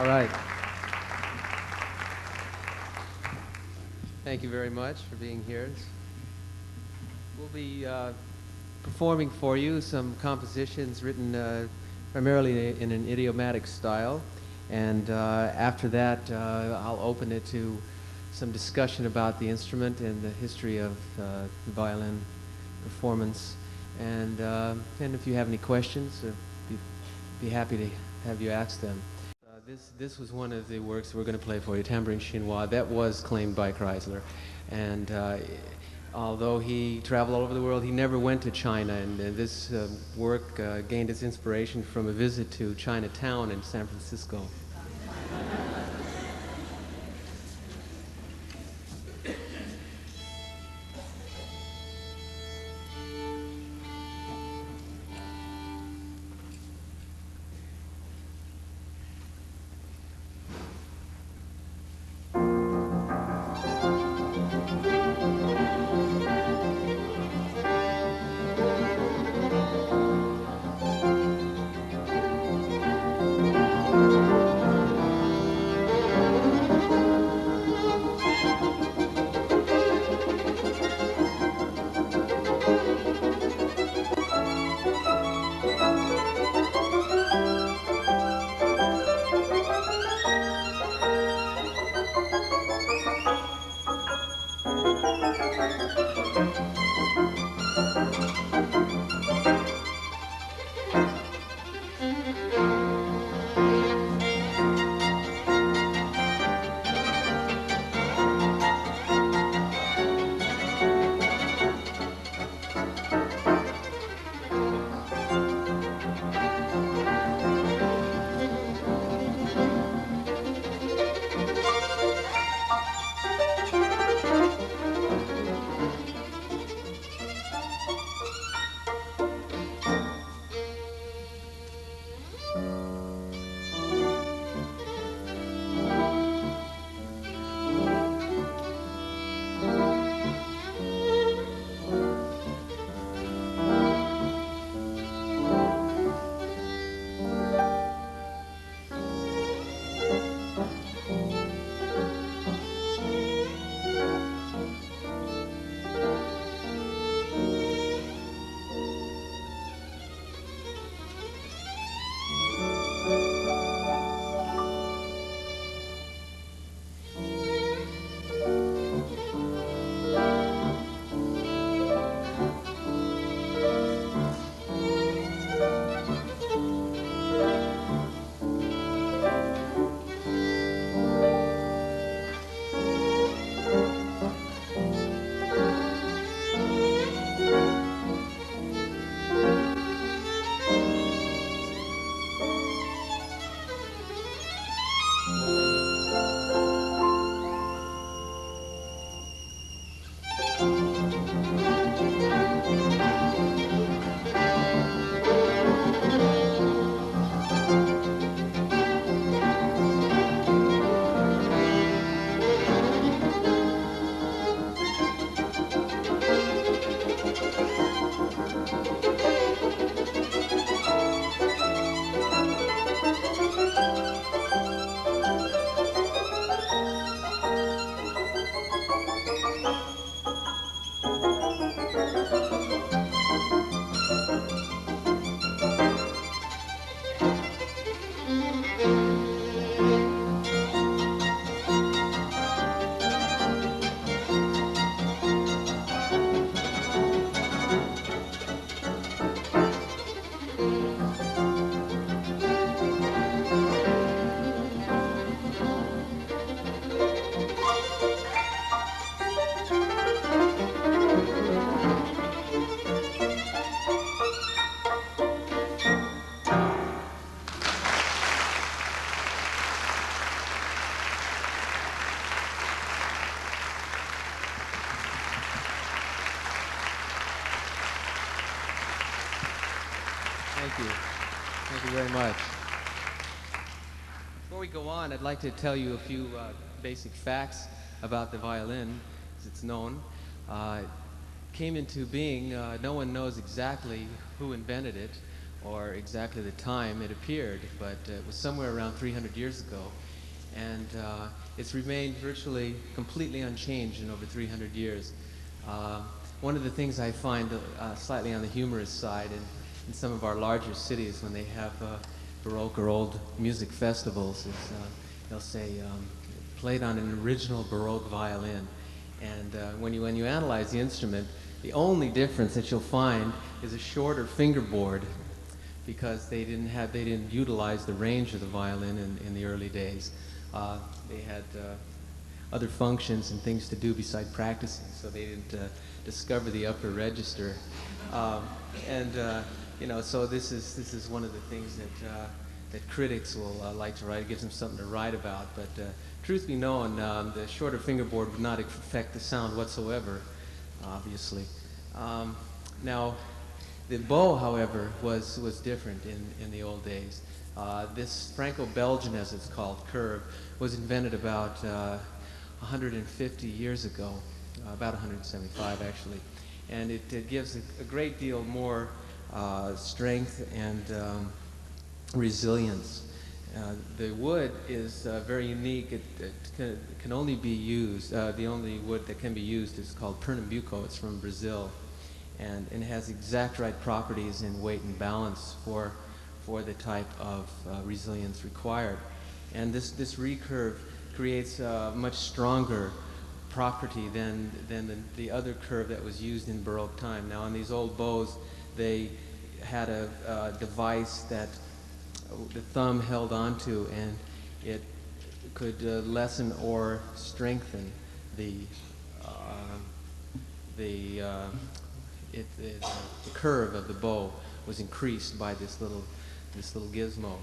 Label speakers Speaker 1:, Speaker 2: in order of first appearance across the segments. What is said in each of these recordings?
Speaker 1: All right. Thank you very much for being here. We'll be performing for you some compositions written primarily in an idiomatic style. And after that, I'll open it to some discussion about the instrument and the history of the violin performance. And if you have any questions, be happy to have you ask them. This was one of the works we're going to play for you, Tambourine Chinois. That was claimed by Chrysler. And although he traveled all over the world, he never went to China. And this work gained its inspiration from a visit to Chinatown in San Francisco. Thank you. Thank you very much. Before we go on, I'd like to tell you a few basic facts about the violin, as it's known. It came into being, no one knows exactly who invented it, or exactly the time it appeared, but it was somewhere around 300 years ago. And it's remained virtually completely unchanged in over 300 years. One of the things I find slightly on the humorous side in some of our larger cities when they have Baroque or old music festivals is they'll say played on an original Baroque violin. And when you analyze the instrument, the only difference that you'll find is a shorter fingerboard, because they didn't utilize the range of the violin in the early days. They had other functions and things to do beside practicing, so they didn't discover the upper register. So this is one of the things that critics will like to write. It gives them something to write about. But truth be known, the shorter fingerboard would not affect the sound whatsoever, obviously. Now, the bow, however, was different in the old days. This Franco-Belgian, as it's called, curve, was invented about 150 years ago, about 175 actually, and it gives a great deal more strength and resilience. The wood is very unique. It can only be used, the only wood that can be used is called Pernambuco. It's from Brazil, and it has exact right properties in weight and balance for the type of resilience required. And this recurve creates a much stronger property than the other curve that was used in Baroque time. Now, on these old bows, they had a device that the thumb held onto, and it could lessen or strengthen the curve of the bow was increased by this little gizmo,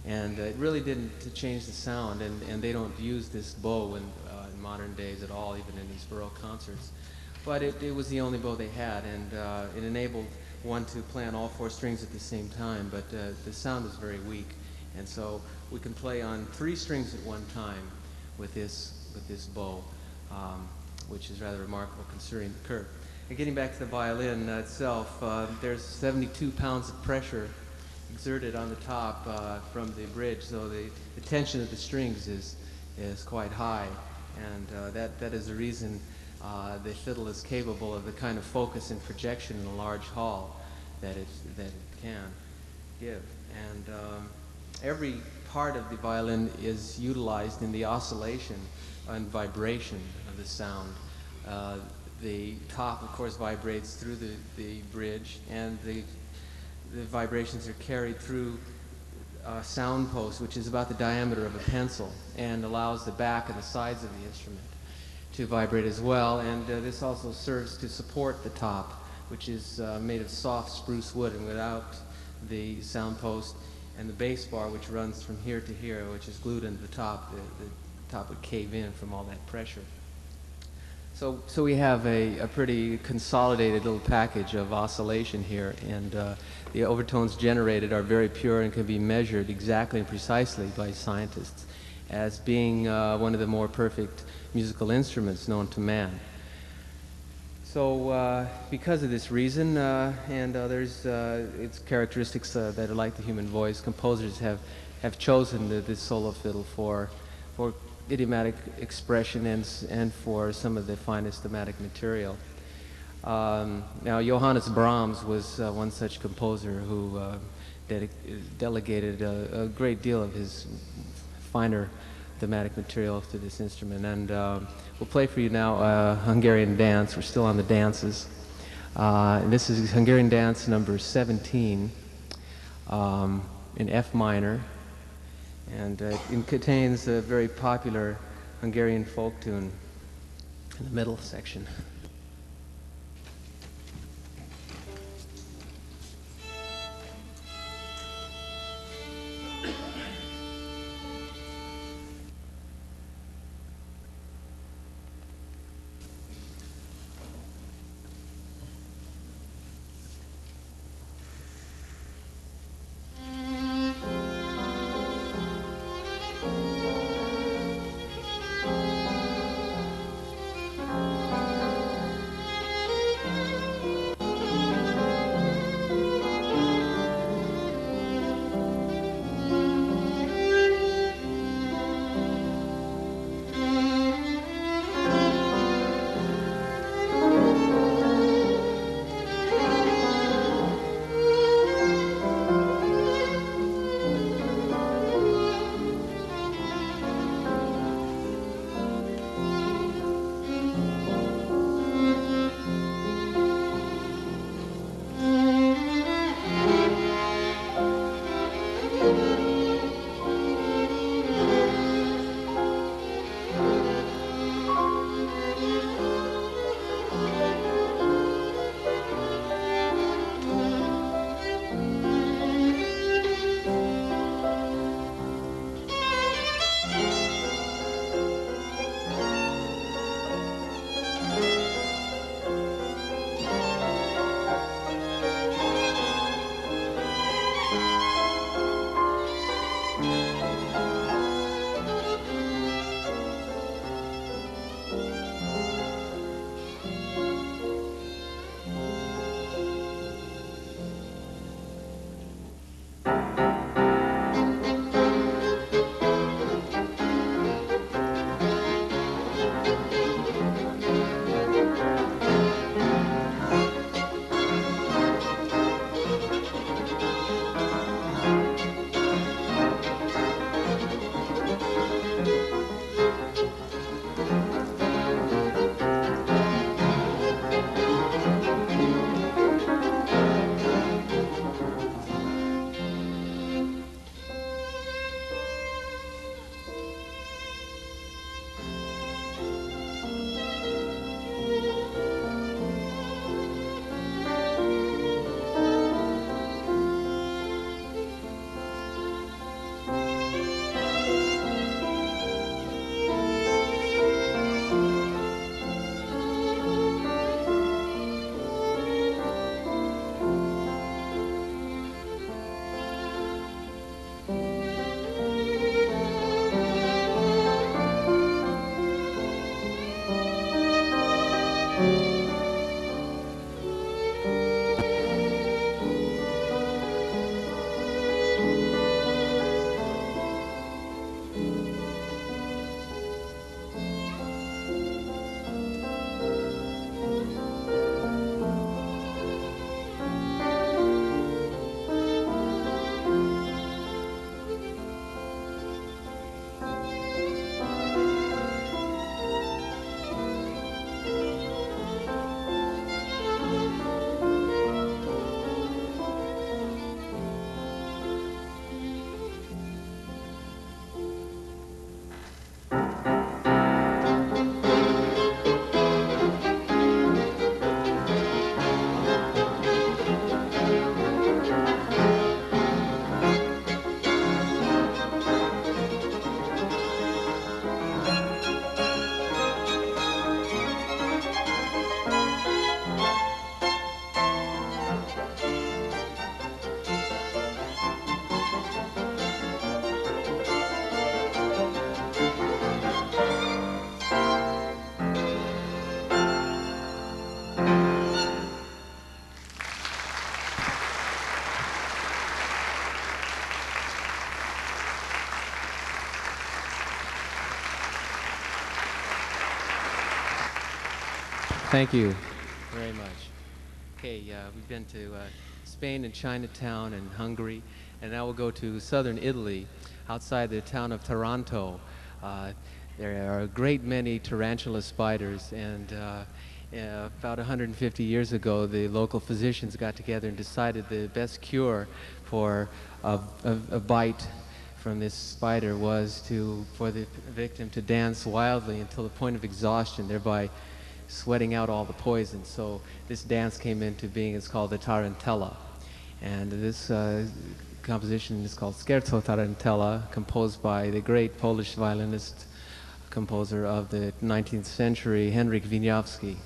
Speaker 1: and it really didn't change the sound. And they don't use this bow in modern days at all, even in these Baroque concerts. But it was the only bow they had, and it enabled one to play on all four strings at the same time. But the sound is very weak, and so we can play on 3 strings at one time with this bow, which is rather remarkable considering the curve. And getting back to the violin itself, there's 72 pounds of pressure exerted on the top from the bridge, so the tension of the strings is quite high, and that is the reason the fiddle is capable of the kind of focus and projection in a large hall that it can give. And every part of the violin is utilized in the oscillation and vibration of the sound. The top, of course, vibrates through the bridge, and the vibrations are carried through a sound post, which is about the diameter of a pencil, and allows the back and the sides of the instrument to vibrate as well. And this also serves to support the top, which is made of soft spruce wood, and without the sound post and the bass bar, which runs from here to here, which is glued into the top, the top would cave in from all that pressure. So we have a pretty consolidated little package of oscillation here, and the overtones generated are very pure and can be measured exactly and precisely by scientists as being one of the more perfect musical instruments known to man. So because of this reason and others, its characteristics that are like the human voice, composers have chosen the solo fiddle for idiomatic expression and for some of the finest thematic material. Now, Johannes Brahms was one such composer who delegated a great deal of his finer thematic material to this instrument. And we'll play for you now a Hungarian dance. We're still on the dances. And this is Hungarian dance number 17 in F minor. And it contains a very popular Hungarian folk tune in the middle section. Thank you very much. Okay, we've been to Spain and Chinatown and Hungary, and now we'll go to southern Italy, outside the town of Taranto. Uh, there are a great many tarantula spiders, and about 150 years ago, the local physicians got together and decided the best cure for a bite from this spider was for the victim to dance wildly until the point of exhaustion, thereby sweating out all the poison. So this dance came into being. It's called the tarantella. And this composition is called Scherzo Tarantella, composed by the great Polish violinist composer of the 19th century, Henryk Wieniawski.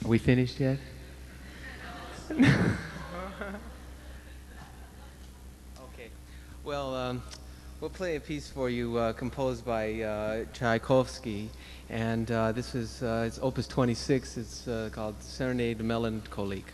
Speaker 1: Are we finished yet? Okay. Well, we'll play a piece for you composed by Tchaikovsky, and this is it's Opus 26. It's called Serenade Melancholique.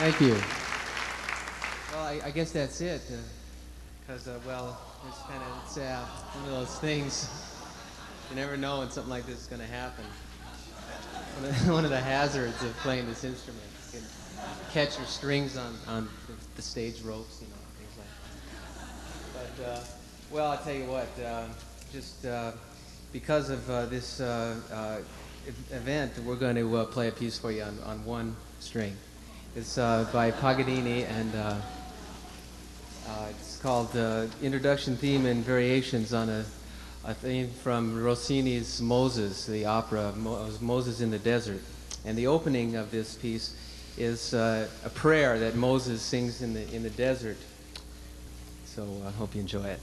Speaker 1: Thank you. Well, I guess that's it. Because, well, it's one of those things. You never know when something like this is going to happen. One of the hazards of playing this instrument. You can catch your strings on the stage ropes, you know, things like that. But, well, I'll tell you what, just because of this event, we're going to play a piece for you on one string. It's by Paganini, and it's called Introduction Theme and Variations on a theme from Rossini's Moses, the opera Moses in the Desert. And the opening of this piece is a prayer that Moses sings in the desert. So I hope you enjoy it.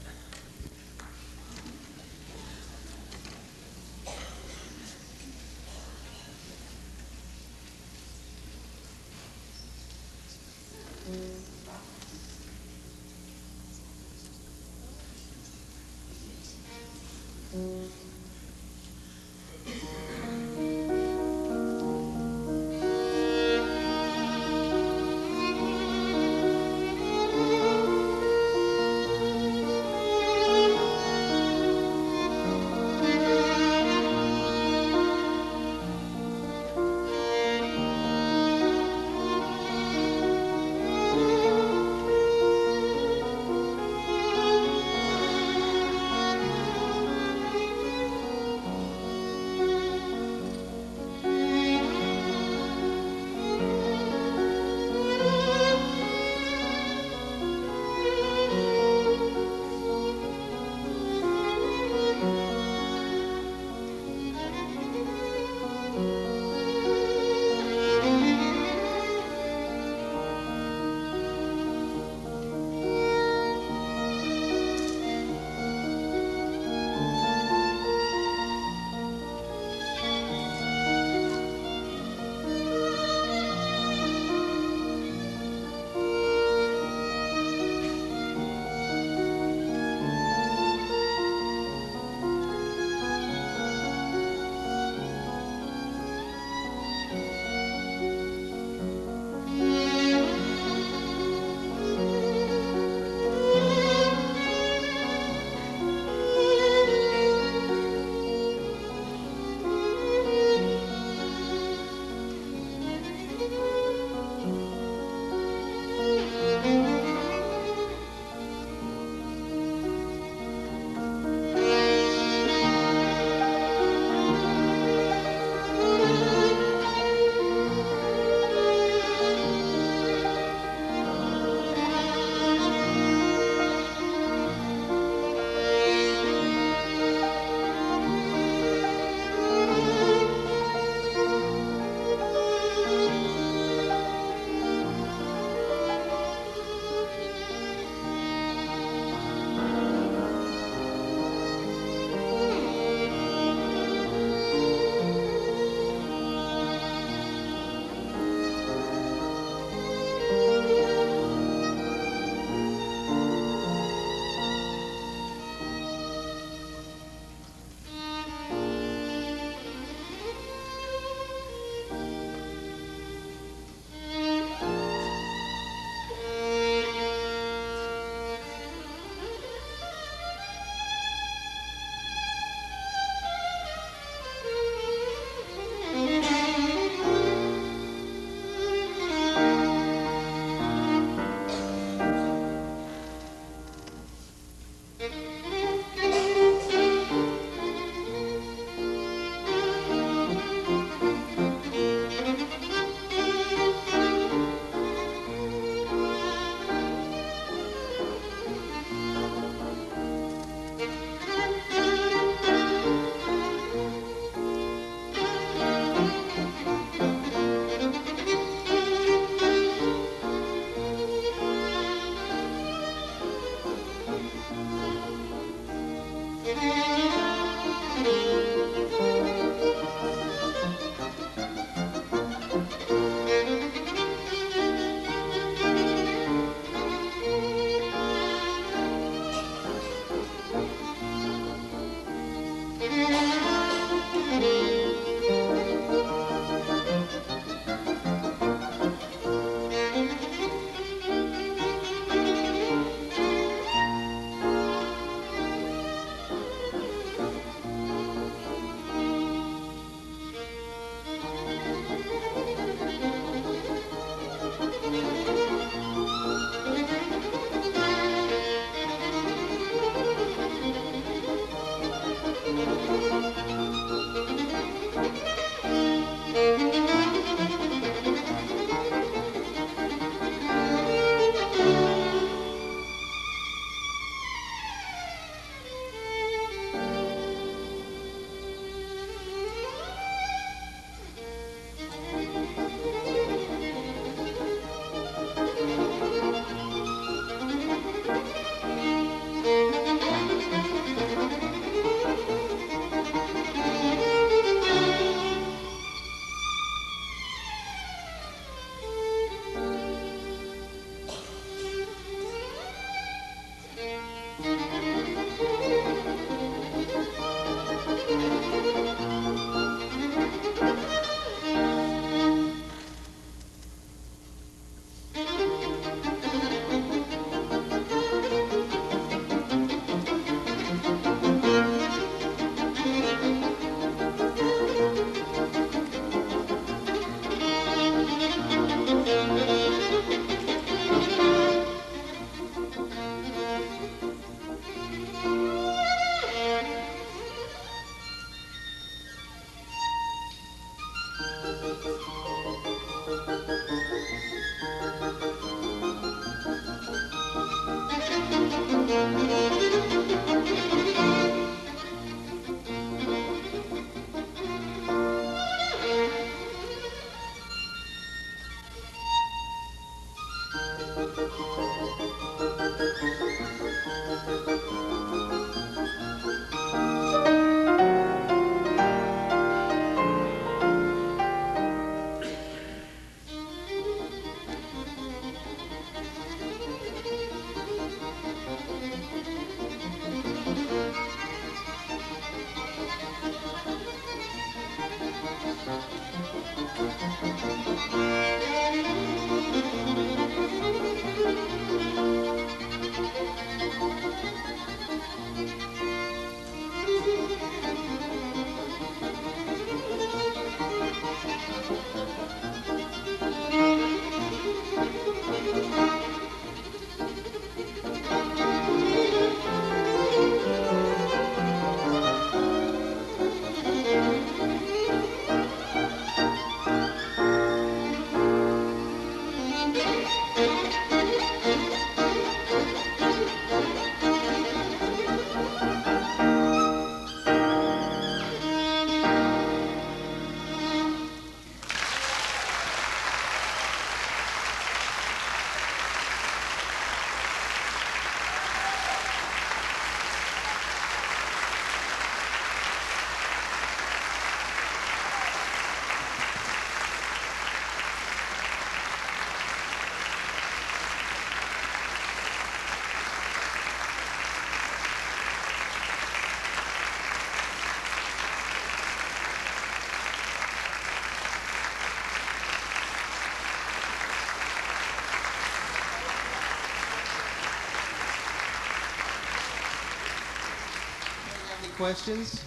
Speaker 1: Questions?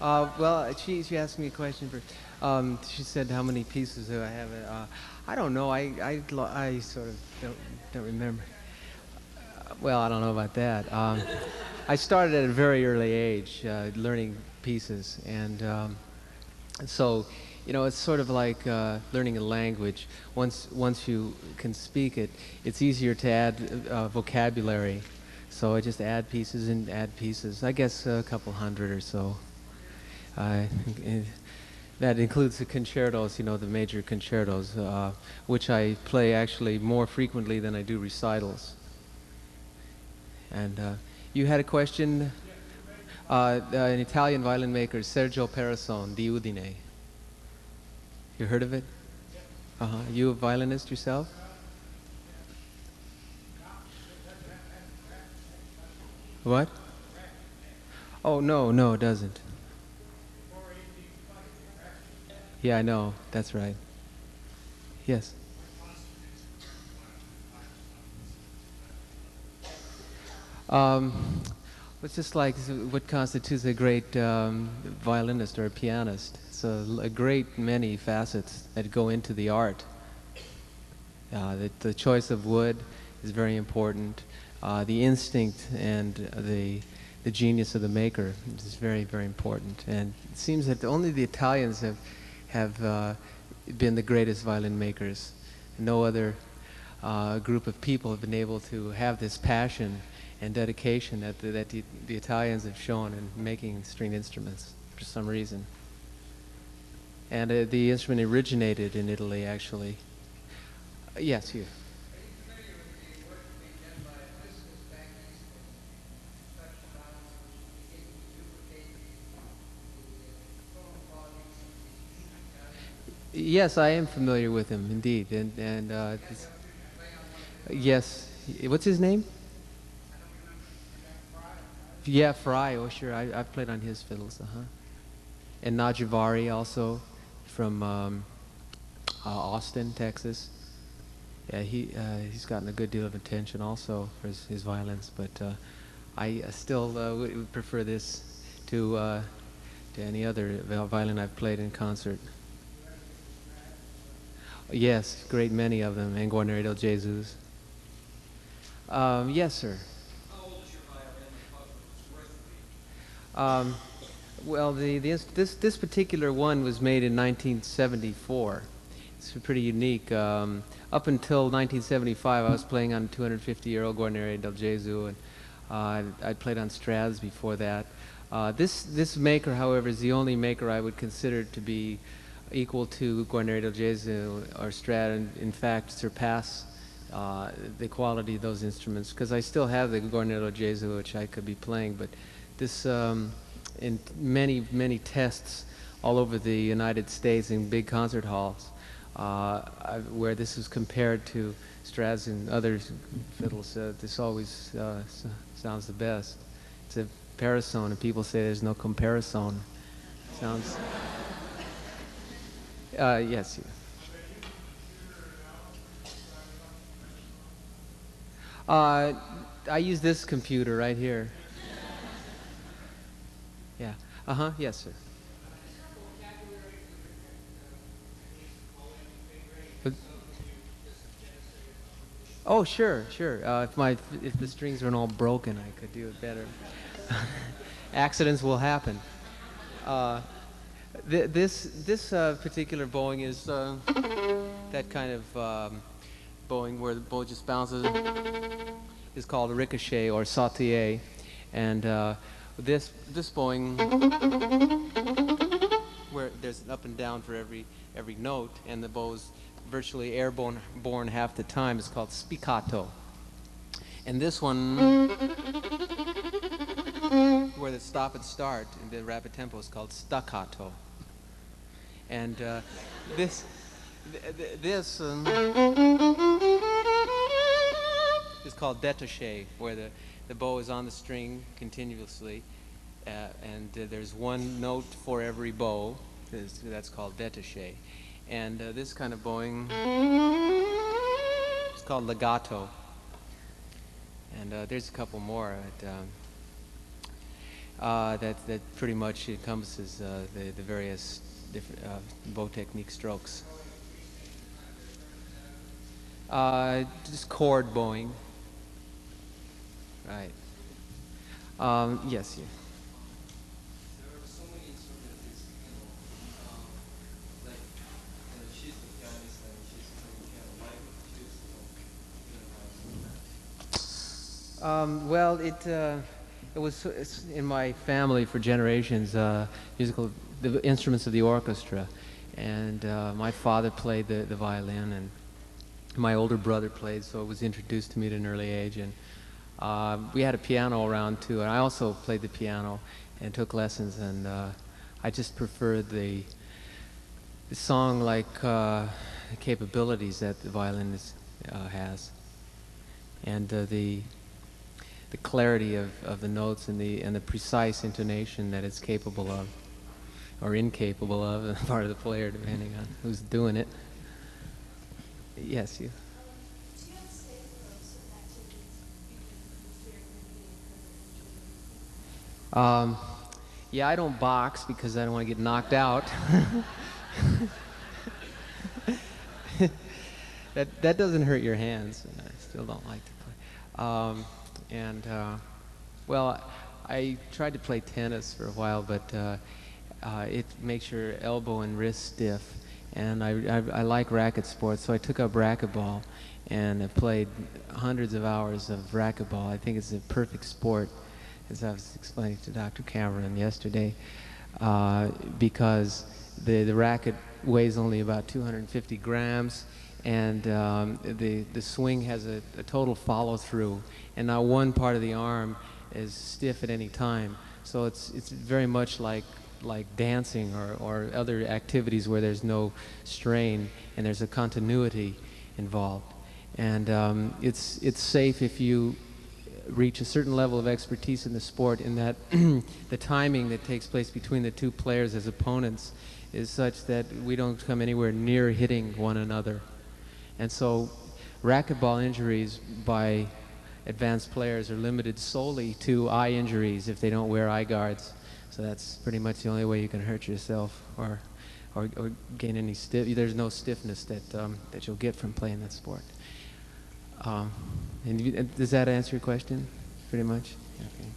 Speaker 1: Well, she asked me a question first. She said, "How many pieces do I have?" I don't know. I sort of don't remember. Well, I don't know about that. I started at a very early age learning pieces, and so, you know, it's sort of like learning a language. Once you can speak it, it's easier to add vocabulary. So I just add pieces and add pieces. I guess a couple hundred or so. That includes the concertos, you know, the major concertos, which I play actually more frequently than I do recitals. And you had a question? An Italian violin maker, Sergio Peresson, di Udine. You heard of it? You a violinist yourself? What? Oh, no, it doesn't. Yeah, I know. That's right. Yes. It's just like what constitutes a great violinist or a pianist. It's a great many facets that go into the art. The choice of wood is very important. The instinct and the genius of the maker is very, very important. And it seems that only the Italians have been the greatest violin makers. No other group of people have been able to have this passion and dedication that the Italians have shown in making stringed instruments for some reason. And the instrument originated in Italy, actually. Yes, here. Yes, I am familiar with him, indeed. And yes, what's his name? Yeah, Fry. Oh, sure. I've played on his fiddles. And Najavari also, from Austin, Texas. Yeah, he's gotten a good deal of attention also for his violins. But I still would prefer this to any other violin I've played in concert. Yes, great many of them. And Guarneri del Jesus. Yes, sir. Well, this particular one was made in 1974. It's pretty unique. Up until 1975, I was playing on 250-year-old Guarneri del Gesù, and I'd played on Strads before that. This maker, however, is the only maker I would consider to be equal to Guarneri del Gesù or Strat, and in fact surpass the quality of those instruments, because I still have the Guarneri del Gesù, which I could be playing, but this, in many tests all over the United States in big concert halls, where this is compared to Strats and other fiddles, this always sounds the best. It's a parasone, and people say there's no comparison. Sounds. Yes. I use this computer right here. Yeah. Yes, sir. But, oh, sure. If the strings weren't all broken, I could do it better. Accidents will happen. This particular bowing is that kind of bowing where the bow just bounces. Is called a ricochet or sautiller, and this bowing where there's an up and down for every note, and the bow's virtually airborne half the time, is called spiccato. And this one, where the stop and start in the rapid tempo, is called staccato. And this is called détaché, where the bow is on the string continuously, and there's one note for every bow. That's called détaché. And this kind of bowing is called legato. And there's a couple more that pretty much encompasses the various different bow technique strokes. Just chord bowing. Right. Yes. Yeah.
Speaker 2: There are so many instruments, like she's the pianist and she's playing piano. Why would you choose
Speaker 1: Well, it was in my family for generations. The instruments of the orchestra, and my father played the violin, and my older brother played, so it was introduced to me at an early age, and we had a piano around too, and I also played the piano and took lessons, and I just preferred the song-like capabilities that the violin has, and the clarity of the notes and the precise intonation that it's capable of, or incapable of, on the part of the player, depending on who's doing it. Yes, you. Yeah, I don't box because I don't want to get knocked out. That doesn't hurt your hands, and I still don't like to play. Well, I tried to play tennis for a while, but it makes your elbow and wrist stiff, and I like racket sports, so I took up racquetball, and I played hundreds of hours of racquetball. I think it's a perfect sport, as I was explaining to Dr. Cameron yesterday, because the racket weighs only about 250 grams, and the swing has a total follow-through, and not one part of the arm is stiff at any time. So it's very much like dancing or other activities where there's no strain and there's a continuity involved. And it's safe if you reach a certain level of expertise in the sport, in that the timing that takes place between the two players as opponents is such that we don't come anywhere near hitting one another. And so racquetball injuries by advanced players are limited solely to eye injuries if they don't wear eye guards. So that's pretty much the only way you can hurt yourself or gain any there's no stiffness that you'll get from playing that sport. And does that answer your question, pretty much? Okay.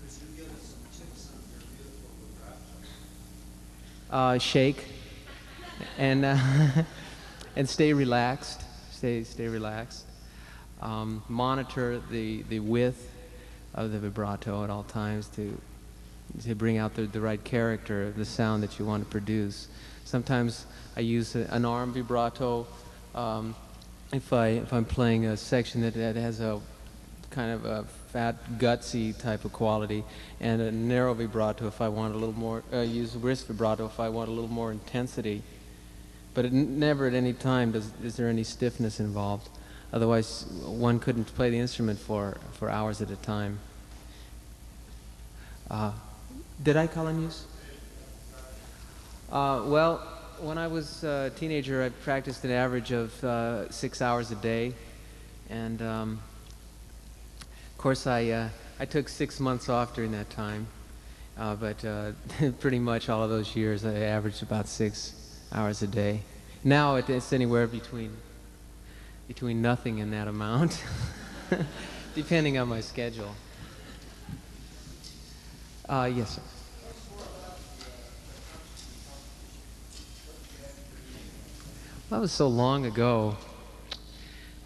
Speaker 2: Could you give us some tips on your beautiful vibrato?
Speaker 1: Shake and and stay relaxed. Stay relaxed. Monitor the width of the vibrato at all times to bring out the right character of the sound that you want to produce. Sometimes I use an arm vibrato if I'm playing a section that has a kind of a fat, gutsy type of quality, and a narrow vibrato if I want a little more, use wrist vibrato if I want a little more intensity. But never at any time is there any stiffness involved. Otherwise, one couldn't play the instrument for hours at a time. Did I call on use? Well, when I was a teenager, I practiced an average of 6 hours a day, and of course I took 6 months off during that time, but pretty much all of those years I averaged about 6 hours a day. Now it's anywhere between nothing and that amount, depending on my schedule. Yes, sir. That was so long ago.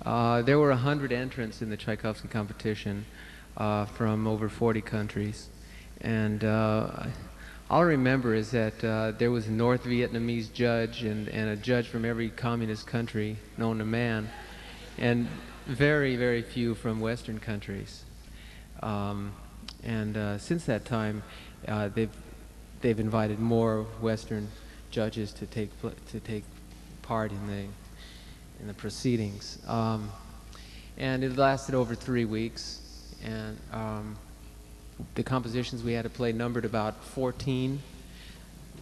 Speaker 1: There were 100 entrants in the Tchaikovsky competition from over 40 countries. And all I remember is that there was a North Vietnamese judge and a judge from every communist country known to man, and very, very few from Western countries. Since that time, they've invited more Western judges to take part in the proceedings, and it lasted over 3 weeks. And the compositions we had to play numbered about 14.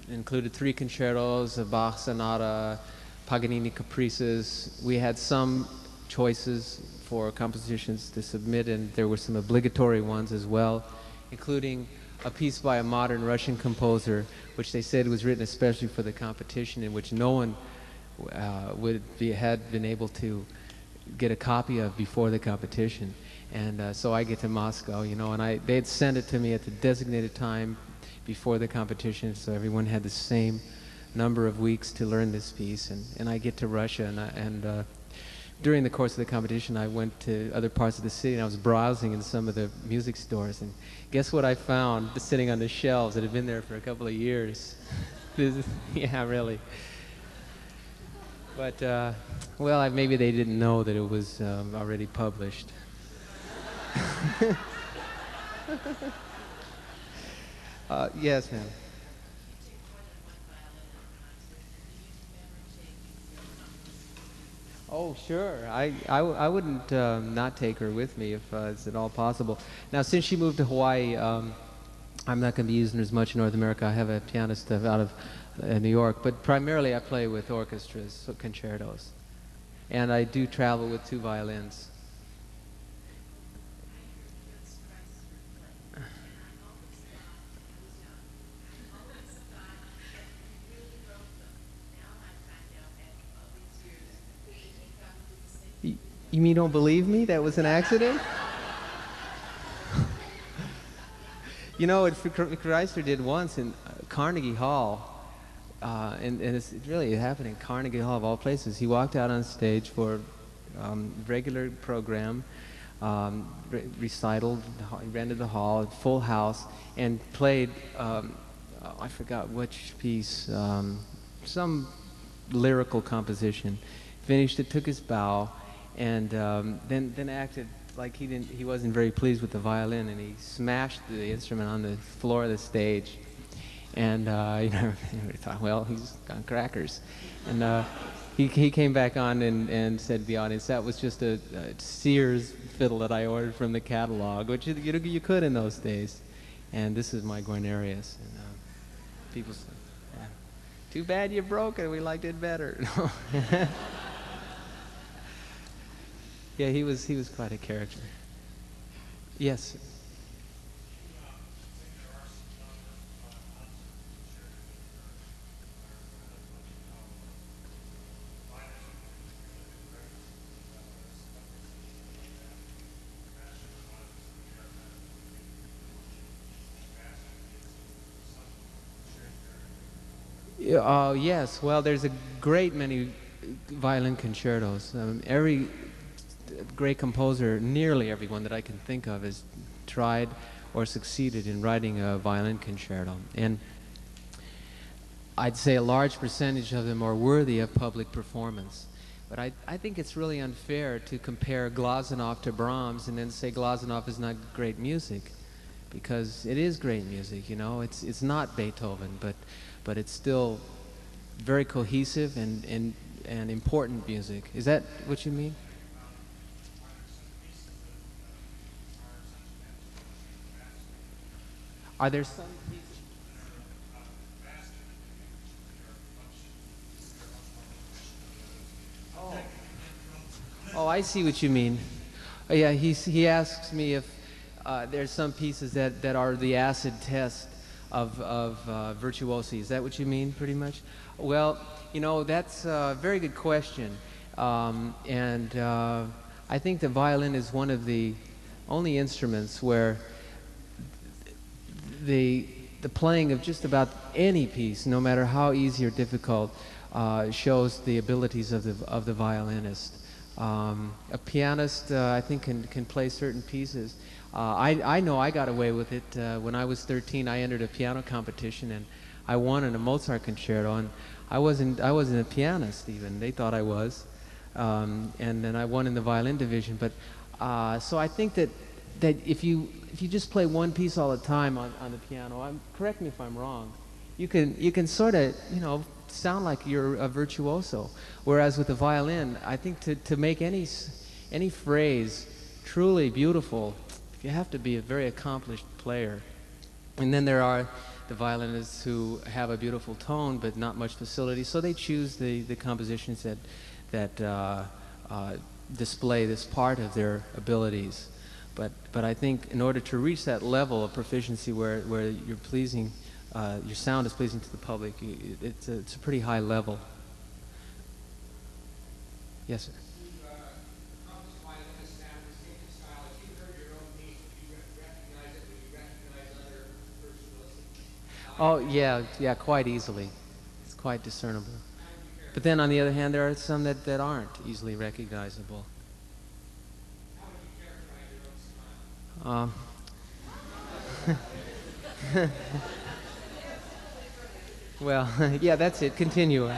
Speaker 1: It included 3 concertos, a Bach sonata, Paganini caprices. We had some choices for compositions to submit, and there were some obligatory ones as well, including a piece by a modern Russian composer, which they said was written especially for the competition, in which no one had been able to get a copy of before the competition. And so I get to Moscow, you know, and they'd send it to me at the designated time before the competition, so everyone had the same number of weeks to learn this piece. And I get to Russia, and during the course of the competition, I went to other parts of the city, and I was browsing in some of the music stores, and guess what I found sitting on the shelves that had been there for a couple of years? Yeah, really. But, well, maybe they didn't know that it was already published. Yes, ma'am. Oh, sure. I wouldn't not take her with me if it's at all possible. Now, since she moved to Hawaii, I'm not going to be using her as much in North America. I have a pianist out of New York, but primarily I play with orchestras, so concertos. And I do travel with 2 violins. You mean you don't believe me? That was an accident? You know, what Chrysler did once in Carnegie Hall, and it really happened in Carnegie Hall of all places. He walked out on stage for regular program, recital, rented the hall, full house, and played, I forgot which piece, some lyrical composition. Finished it, took his bow, and then acted like he wasn't very pleased with the violin, and he smashed the instrument on the floor of the stage. And you know, we thought, well, he's on crackers. And he came back on and said to the audience, that was just a Sears fiddle that I ordered from the catalog, which you could in those days. And this is my Guarnerius. And people said, yeah, too bad you broke it. We liked it better. Yeah, he was quite a character. Yes. Yes, well, there's a great many violin concertos. Every great composer, nearly everyone that I can think of, has tried or succeeded in writing a violin concerto. And I'd say a large percentage of them are worthy of public performance. But I think it's really unfair to compare Glazunov to Brahms and then say Glazunov is not great music, because it is great music, you know. It's not Beethoven, but it's still very cohesive and important music. Is that what you mean? Are there some pieces? Oh, I see what you mean. Oh, yeah, he asks me if there's some pieces that are the acid test of virtuosi. Is that what you mean, pretty much? Well, you know, that's a very good question. I think the violin is one of the only instruments where the playing of just about any piece, no matter how easy or difficult, shows the abilities of the violinist. A pianist, I think, can play certain pieces. I know I got away with it. When I was 13, I entered a piano competition and I won in a Mozart concerto. And I wasn't a pianist even. They thought I was. And then I won in the violin division. But so I think that if you just play one piece all the time on the piano, correct me if I'm wrong, you can sort of, you know, sound like you're a virtuoso. Whereas with the violin, I think to make any phrase truly beautiful, you have to be a very accomplished player. And then there are the violinists who have a beautiful tone but not much facility, so they choose the compositions that display this part of their abilities. But I think in order to reach that level of proficiency where you're pleasing, your sound is pleasing to the public, it's a pretty high level. Yes, sir. Oh, yeah, yeah, quite easily. It's quite discernible. But then on the other hand, there are some that aren't easily recognizable. Um, well, yeah, that's it. Continue.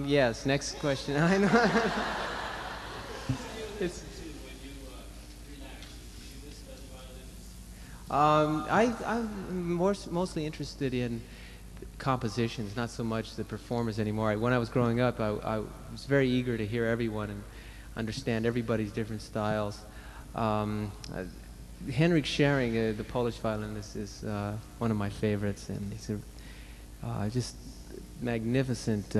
Speaker 1: Yes, next question. I know. It's, I'm mostly interested in compositions, not so much the performers anymore. When I was growing up, I was very eager to hear everyone and understand everybody's different styles. Henryk Schering, the Polish violinist, is one of my favorites, and he's a just magnificent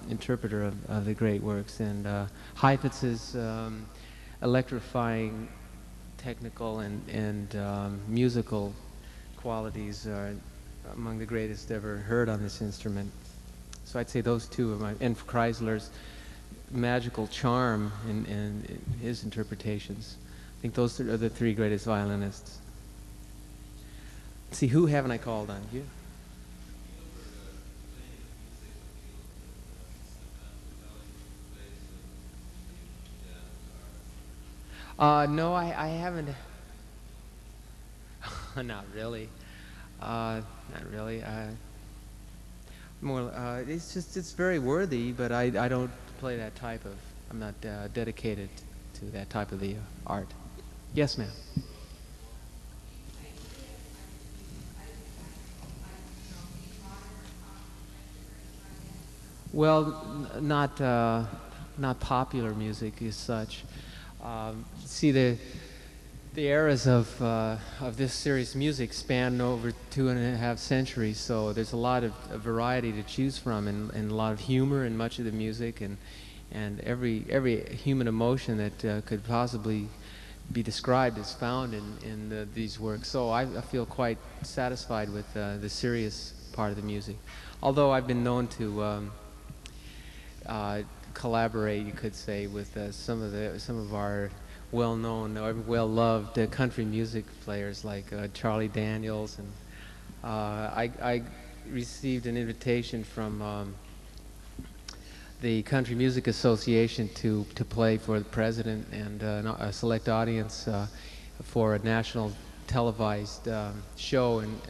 Speaker 1: interpreter of the great works. And Heifetz's electrifying technical and musical qualities are among the greatest ever heard on this instrument. So I'd say those two are my, and Kreisler's magical charm in his interpretations. I think those are the three greatest violinists. Let's see, who haven't I called on? You? No, I haven't. Not really. Not really. More. It's very worthy, but I don't play that type of. I'm not dedicated to that type of the art. Yes, ma'am. Well, not popular music as such. See, the eras of this serious music span over 2.5 centuries, so there's a lot of variety to choose from, and a lot of humor in much of the music, and every human emotion that could possibly be described is found in these works. So I feel quite satisfied with the serious part of the music, although I've been known to collaborate, you could say, with some of our well-known or well-loved country music players like Charlie Daniels, and I received an invitation from the Country Music Association to play for the president and a select audience for a national televised show in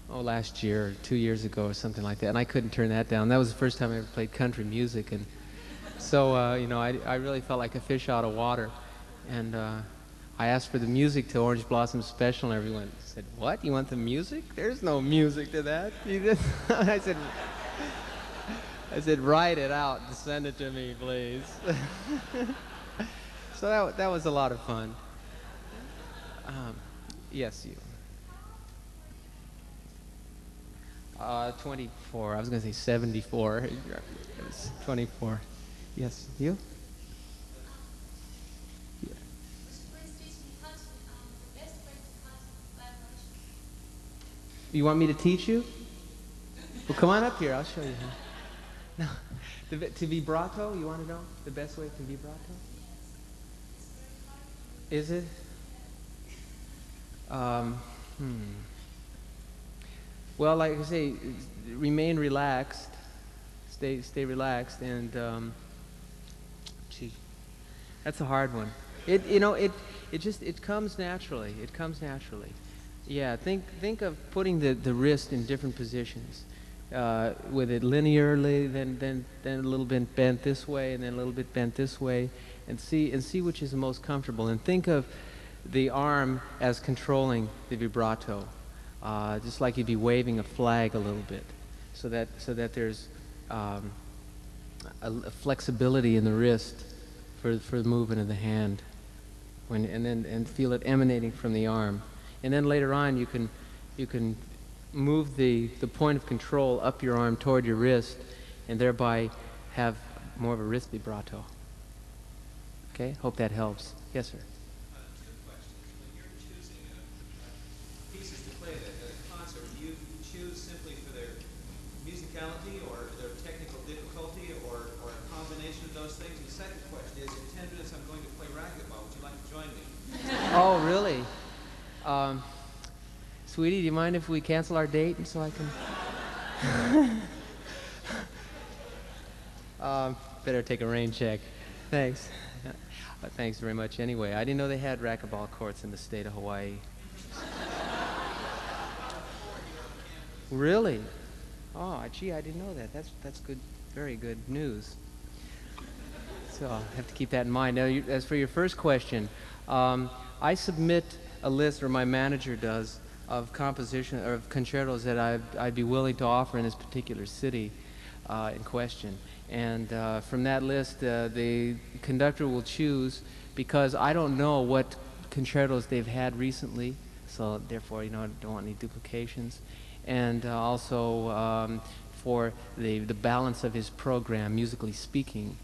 Speaker 1: last year or 2 years ago or something like that, and I couldn't turn that down. That was the first time I ever played country music, and so you know, I really felt like a fish out of water, and I asked for the music to Orange Blossom Special, and everyone said, "What? You want the music? There's no music to that." I said, "Write it out and send it to me, please." So that was a lot of fun. Yes, you. 24. I was going to say 74. It's 24. Yes, you? Yeah. You want me to teach you? Well, come on up here. I'll show you. No, to vibrato, you want to know the best way to vibrato? Is it? Well, like I say, remain relaxed, stay relaxed, and gee, that's a hard one. It comes naturally. It comes naturally. Yeah, think of putting the wrist in different positions, with it linearly, then a little bit bent this way, and then a little bit bent this way, and see which is the most comfortable. And think of the arm as controlling the vibrato, just like you'd be waving a flag a little bit, so that there's a flexibility in the wrist for the movement of the hand, and feel it emanating from the arm. And then later on, you can move the point of control up your arm toward your wrist, and thereby have more of a wrist vibrato. Okay, hope that helps. Yes, sir.
Speaker 3: Two questions. When you're choosing pieces to play at a concert, do you choose simply for their musicality or their technical difficulty, or a combination of those things? And the second question is, in 10 minutes I'm going to play racquetball. Would you like to join me?
Speaker 1: Oh, really? Sweetie, do you mind if we cancel our date so I can... better take a rain check. Thanks. Thanks very much anyway. I didn't know they had racquetball courts in the state of Hawaii. Really? Oh, gee, I didn't know that. That's good, very good news. So I'll have to keep that in mind. Now, as for your first question, I submit a list, or my manager does, of composition or of concertos that I'd be willing to offer in this particular city in question. And from that list, the conductor will choose, because I don't know what concertos they've had recently, so therefore, I don't want any duplications. And also for the balance of his program, musically speaking.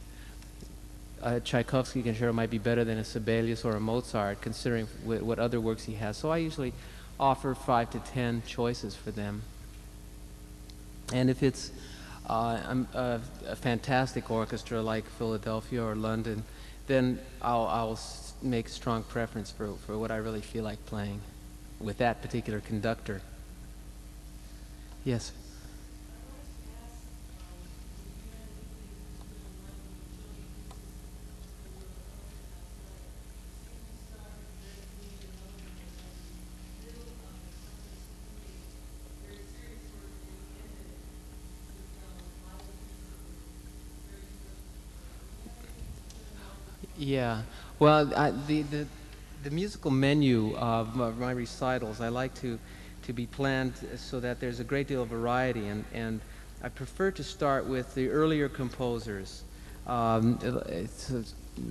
Speaker 1: A Tchaikovsky concerto might be better than a Sibelius or a Mozart, considering what other works he has. So I usually offer 5 to 10 choices for them. And if it's a fantastic orchestra like Philadelphia or London, then I'll make strong preference for what I really feel like playing with that particular conductor. Yes. Yeah, well, the musical menu of my recitals, I like to be planned so that there's a great deal of variety, and I prefer to start with the earlier composers, it's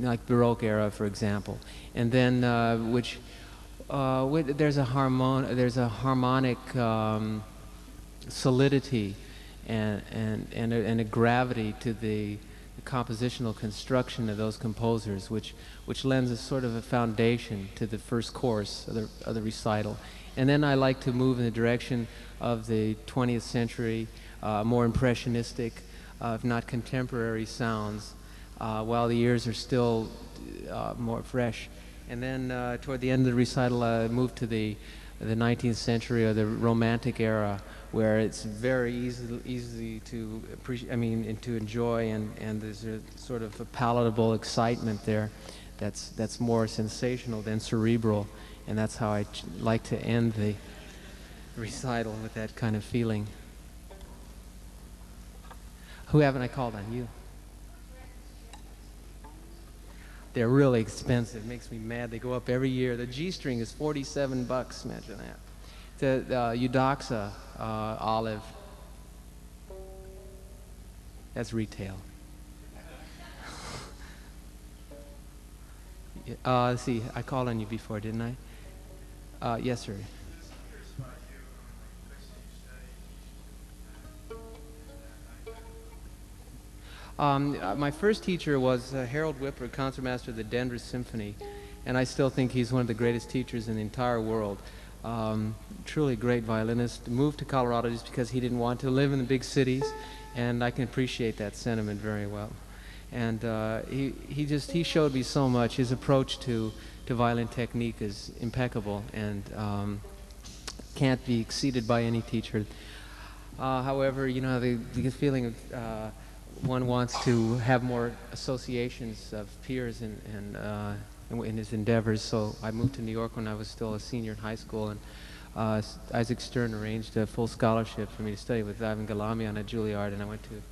Speaker 1: like Baroque era, for example, and then there's a harmonic solidity and a gravity to the compositional construction of those composers, which lends a sort of a foundation to the first course of the recital. And then I like to move in the direction of the 20th century, more impressionistic, if not contemporary sounds, while the ears are still more fresh. And then toward the end of the recital, I move to the the 19th century or the Romantic era, where it's very easy to appreciate, I mean, and to enjoy, and there's a sort of a palatable excitement there that's more sensational than cerebral, and that's how I like to end the recital, with that kind of feeling. Who haven't I called on? You. They're really expensive. It makes me mad. They go up every year. The G string is $47. Imagine that. The Eudoxa olive. That's retail. Let's see. I called on you before, didn't I? Yes, sir. My first teacher was Harold Whipper, concertmaster of the Denver Symphony, and I still think he's one of the greatest teachers in the entire world. Truly great violinist. Moved to Colorado just because he didn't want to live in the big cities, and I can appreciate that sentiment very well. And he showed me so much. His approach to violin technique is impeccable, and can't be exceeded by any teacher. However, you know, the feeling of one wants to have more associations of peers in his endeavors. So I moved to New York when I was still a senior in high school, and Isaac Stern arranged a full scholarship for me to study with Ivan Galamian at Juilliard, and I went to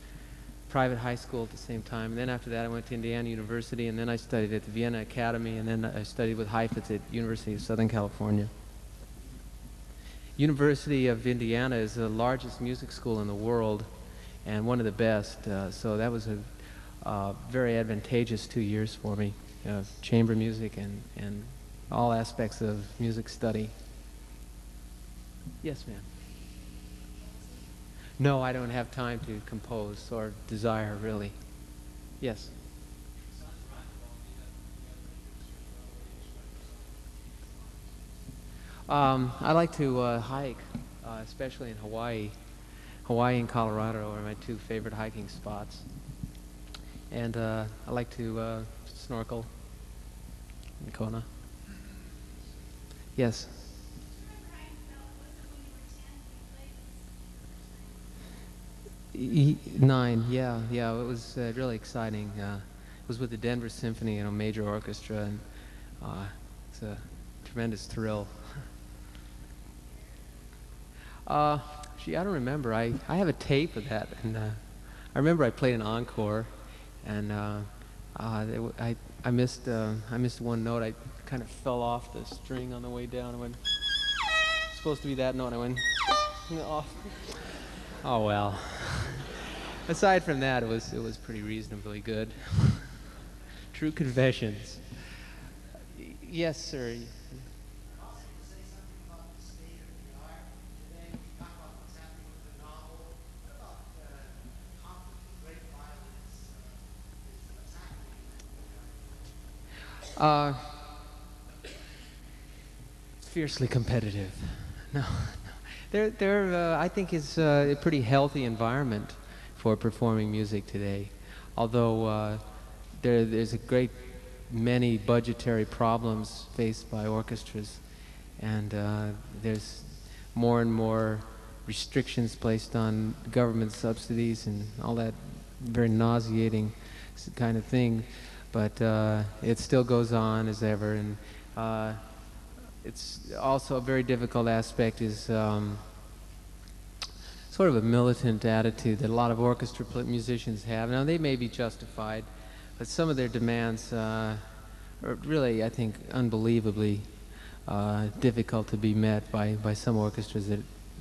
Speaker 1: private high school at the same time. And then after that I went to Indiana University, and then I studied at the Vienna Academy, and then I studied with Heifetz at University of Southern California. University of Indiana is the largest music school in the world, and one of the best, so that was a very advantageous 2 years for me, chamber music and all aspects of music study. Yes, ma'am. No, I don't have time to compose or desire, really. Yes. I like to hike, especially in Hawaii. Hawaii and Colorado are my two favorite hiking spots. And I like to snorkel in Kona. Yes. Nine, yeah, it was really exciting. It was with the Denver Symphony and a major orchestra, and it's a tremendous thrill. Gee, I don't remember. I have a tape of that, and I remember I played an encore, and I missed one note. I kind of fell off the string on the way down. I went, it's supposed to be that note, and I went off. Oh well. Aside from that, it was pretty reasonably good. True confessions. Yes, sir. Fiercely competitive. No. I think it's a pretty healthy environment for performing music today. Although there's a great many budgetary problems faced by orchestras, and there's more and more restrictions placed on government subsidies and all that very nauseating kind of thing. But it still goes on as ever, and it's also a very difficult aspect is sort of a militant attitude that a lot of orchestra musicians have. Now, they may be justified, but some of their demands are really, I think, unbelievably difficult to be met by some orchestras,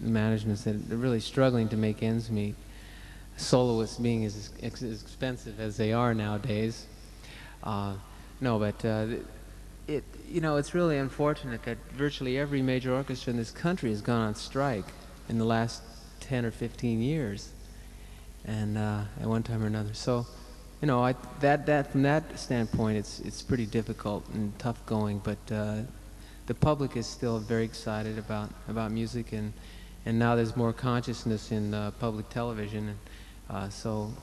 Speaker 1: managements that are really struggling to make ends meet. Soloists being as expensive as they are nowadays. No, but it's really unfortunate that virtually every major orchestra in this country has gone on strike in the last 10 or 15 years, and at one time or another. So, that from that standpoint, it's pretty difficult and tough going. But the public is still very excited about music, and now there's more consciousness in public television, and so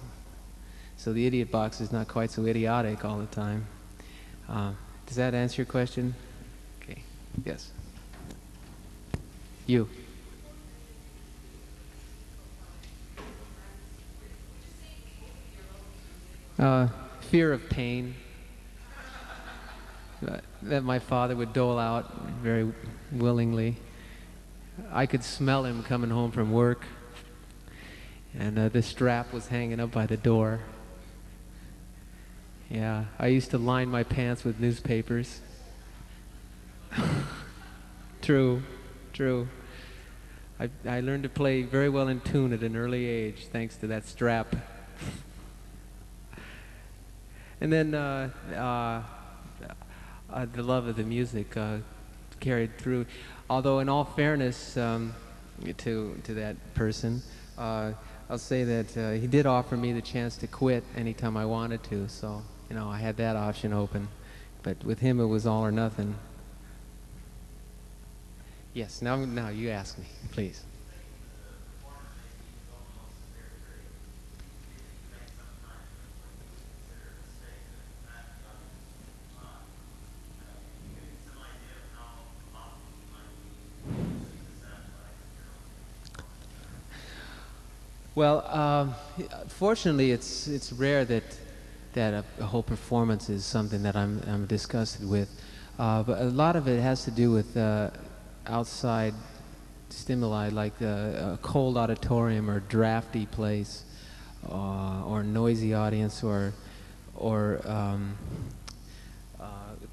Speaker 1: the idiot box is not quite so idiotic all the time. Does that answer your question? Okay. Yes. You. Fear of pain that my father would dole out very willingly. I could smell him coming home from work, and the strap was hanging up by the door. Yeah, I used to line my pants with newspapers. True, true. I learned to play very well in tune at an early age, thanks to that strap. And then the love of the music carried through. Although, in all fairness to that person, I'll say that he did offer me the chance to quit anytime I wanted to. So, you know, I had that option open. But with him, it was all or nothing. Yes. Now you ask me, please. Well, fortunately, it's rare that a whole performance is something that I'm disgusted with, but a lot of it has to do with outside stimuli, like a cold auditorium or drafty place, or noisy audience, or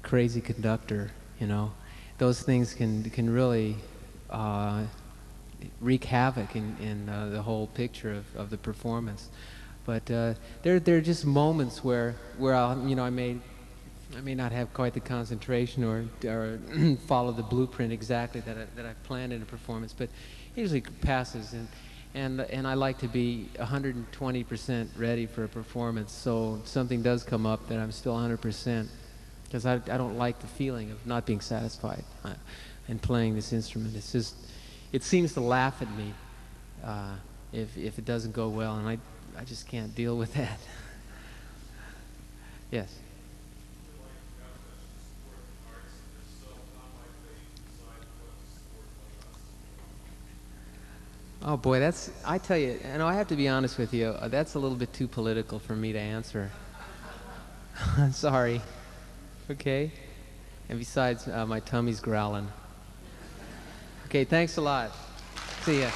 Speaker 1: crazy conductor. You know, those things can really wreak havoc in the whole picture of the performance. But there are just moments where I may not have quite the concentration or follow the blueprint exactly that I've planned in a performance, but it usually passes, and I like to be 120% ready for a performance. So if something does come up, that I'm still 100%, because I don't like the feeling of not being satisfied in playing this instrument. It's just, it seems to laugh at me if it doesn't go well, and I just can't deal with that. Yes. Oh boy, I tell you, and I have to be honest with you, that's a little bit too political for me to answer. I'm sorry. Okay? And besides, my tummy's growling. Okay, thanks a lot. See ya.